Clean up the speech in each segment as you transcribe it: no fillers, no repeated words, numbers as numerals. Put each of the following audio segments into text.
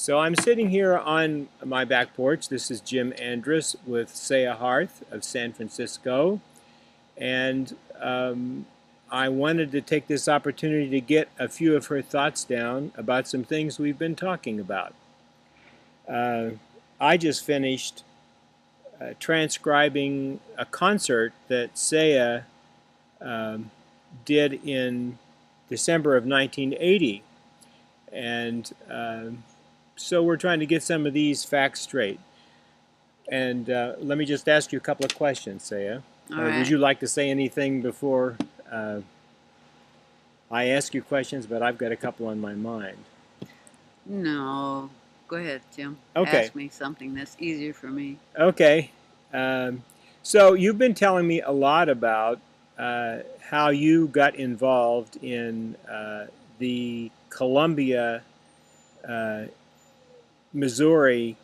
So I'm sitting here on my back porch. This is Jim Andris with Cea Hearth of San Francisco. And I wanted to take this opportunity to get a few of her thoughts down about some things we've been talking about. I just finished transcribing a concert that Cea did in December of 1980. And so we're trying to get some of these facts straight. And let me just ask you a couple of questions, Cea. All right. Would you like to say anything before I ask you questions? But I've got a couple on my mind. No. Go ahead, Jim. Okay. Ask me something that's easier for me. Okay. So you've been telling me a lot about how you got involved in the Columbia, Missouri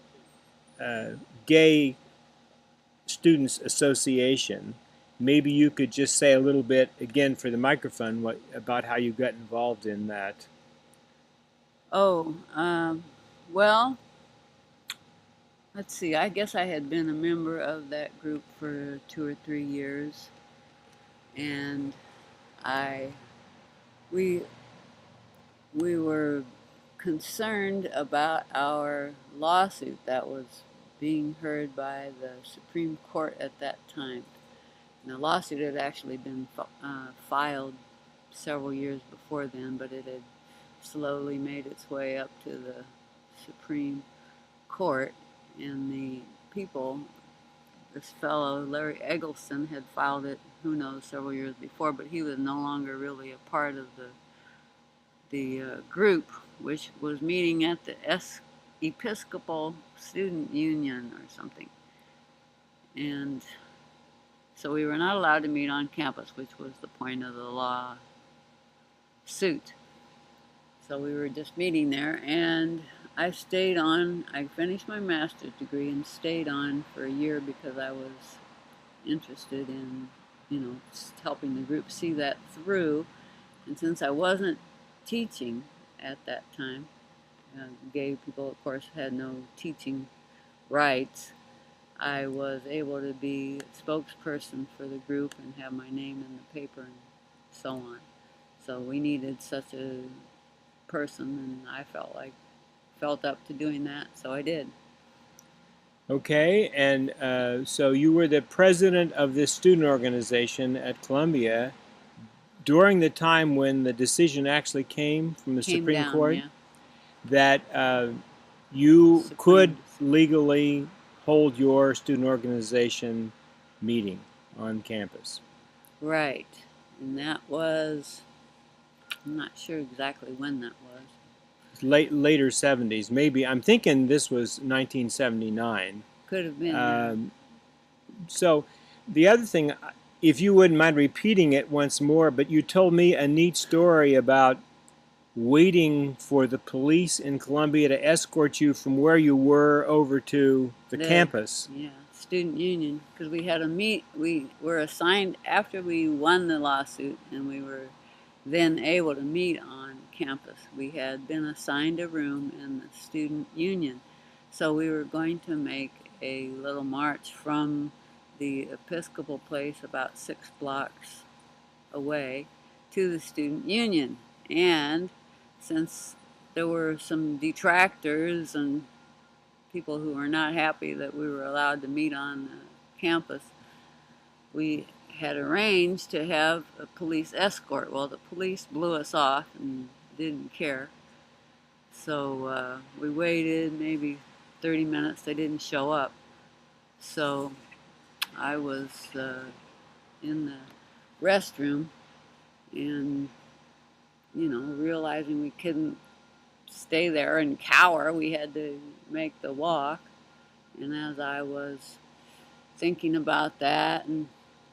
Gay Students Association. Maybe you could just say a little bit, again for the microphone, about how you got involved in that. Oh, well, let's see. I guess I had been a member of that group for 2 or 3 years, and we were concerned about our lawsuit that was being heard by the Supreme Court at that time. And the lawsuit had actually been filed several years before then, but it had slowly made its way up to the Supreme Court, and the people, this fellow Larry Eggleston, had filed it, who knows, several years before, but he was no longer really a part of the group, which was meeting at the Episcopal Student Union or something. And so we were not allowed to meet on campus, which was the point of the lawsuit. So we were just meeting there, and I stayed on. I finished my master's degree and stayed on for a year because I was interested in, helping the group see that through. And since I wasn't teaching at that time, gay people, of course, had no teaching rights, I was able to be a spokesperson for the group and have my name in the paper and so on. So we needed such a person, and I felt up to doing that, so I did. Okay, and so you were the president of this student organization at Columbia during the time when the decision actually came from the Supreme Court, yeah, that you could legally hold your student organization meeting on campus. Right, and that was, I'm not sure exactly when that was. Later 70s, maybe. I'm thinking this was 1979. Could have been. So the other thing, if you wouldn't mind repeating it once more, but you told me a neat story about waiting for the police in Columbia to escort you from where you were over to the campus. Yeah, student union, because we had we were assigned after we won the lawsuit, and we were then able to meet on campus. We had been assigned a room in the student union, so we were going to make a little march from the Episcopal place about 6 blocks away to the student union. And since there were some detractors and people who were not happy that we were allowed to meet on campus, we had arranged to have a police escort. Well, the police blew us off and didn't care. So we waited maybe 30 minutes. They didn't show up. So I was in the restroom and, realizing we couldn't stay there and cower. We had to make the walk. And as I was thinking about that and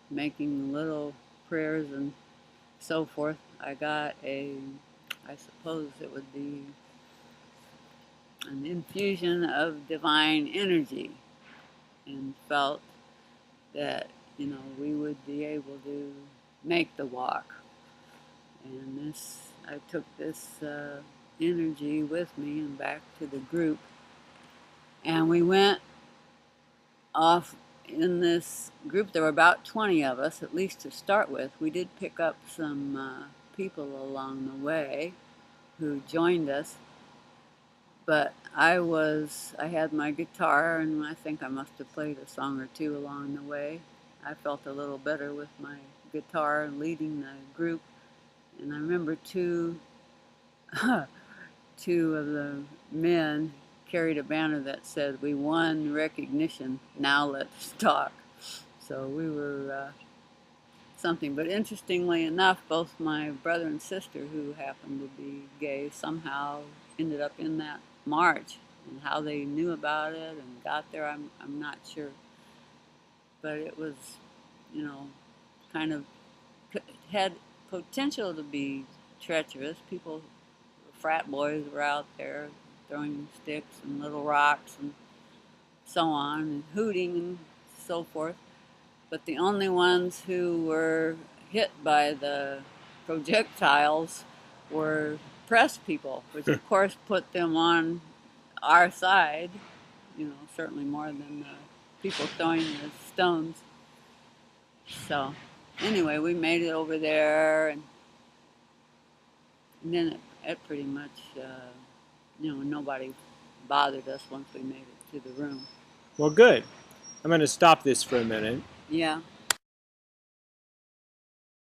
making little prayers and so forth, I got I suppose it would be an infusion of divine energy, and felt that, we would be able to make the walk. And I took this energy with me and back to the group. And we went off in this group. There were about 20 of us, at least to start with. We did pick up some people along the way who joined us. But I had my guitar, and I think I must have played a song or two along the way. I felt a little better with my guitar and leading the group. And I remember two of the men carried a banner that said, "We won recognition, now let's talk." So we were something. But interestingly enough, both my brother and sister, who happened to be gay, somehow ended up in that march. And how they knew about it and got there, I'm not sure. But it was, kind of had potential to be treacherous. People, frat boys were out there throwing sticks and little rocks and so on, and hooting and so forth. But the only ones who were hit by the projectiles were press people, which of course put them on our side, certainly more than the people throwing the stones. So anyway, we made it over there, and then it pretty much, nobody bothered us once we made it to the room. Well, good. I'm going to stop this for a minute. Yeah.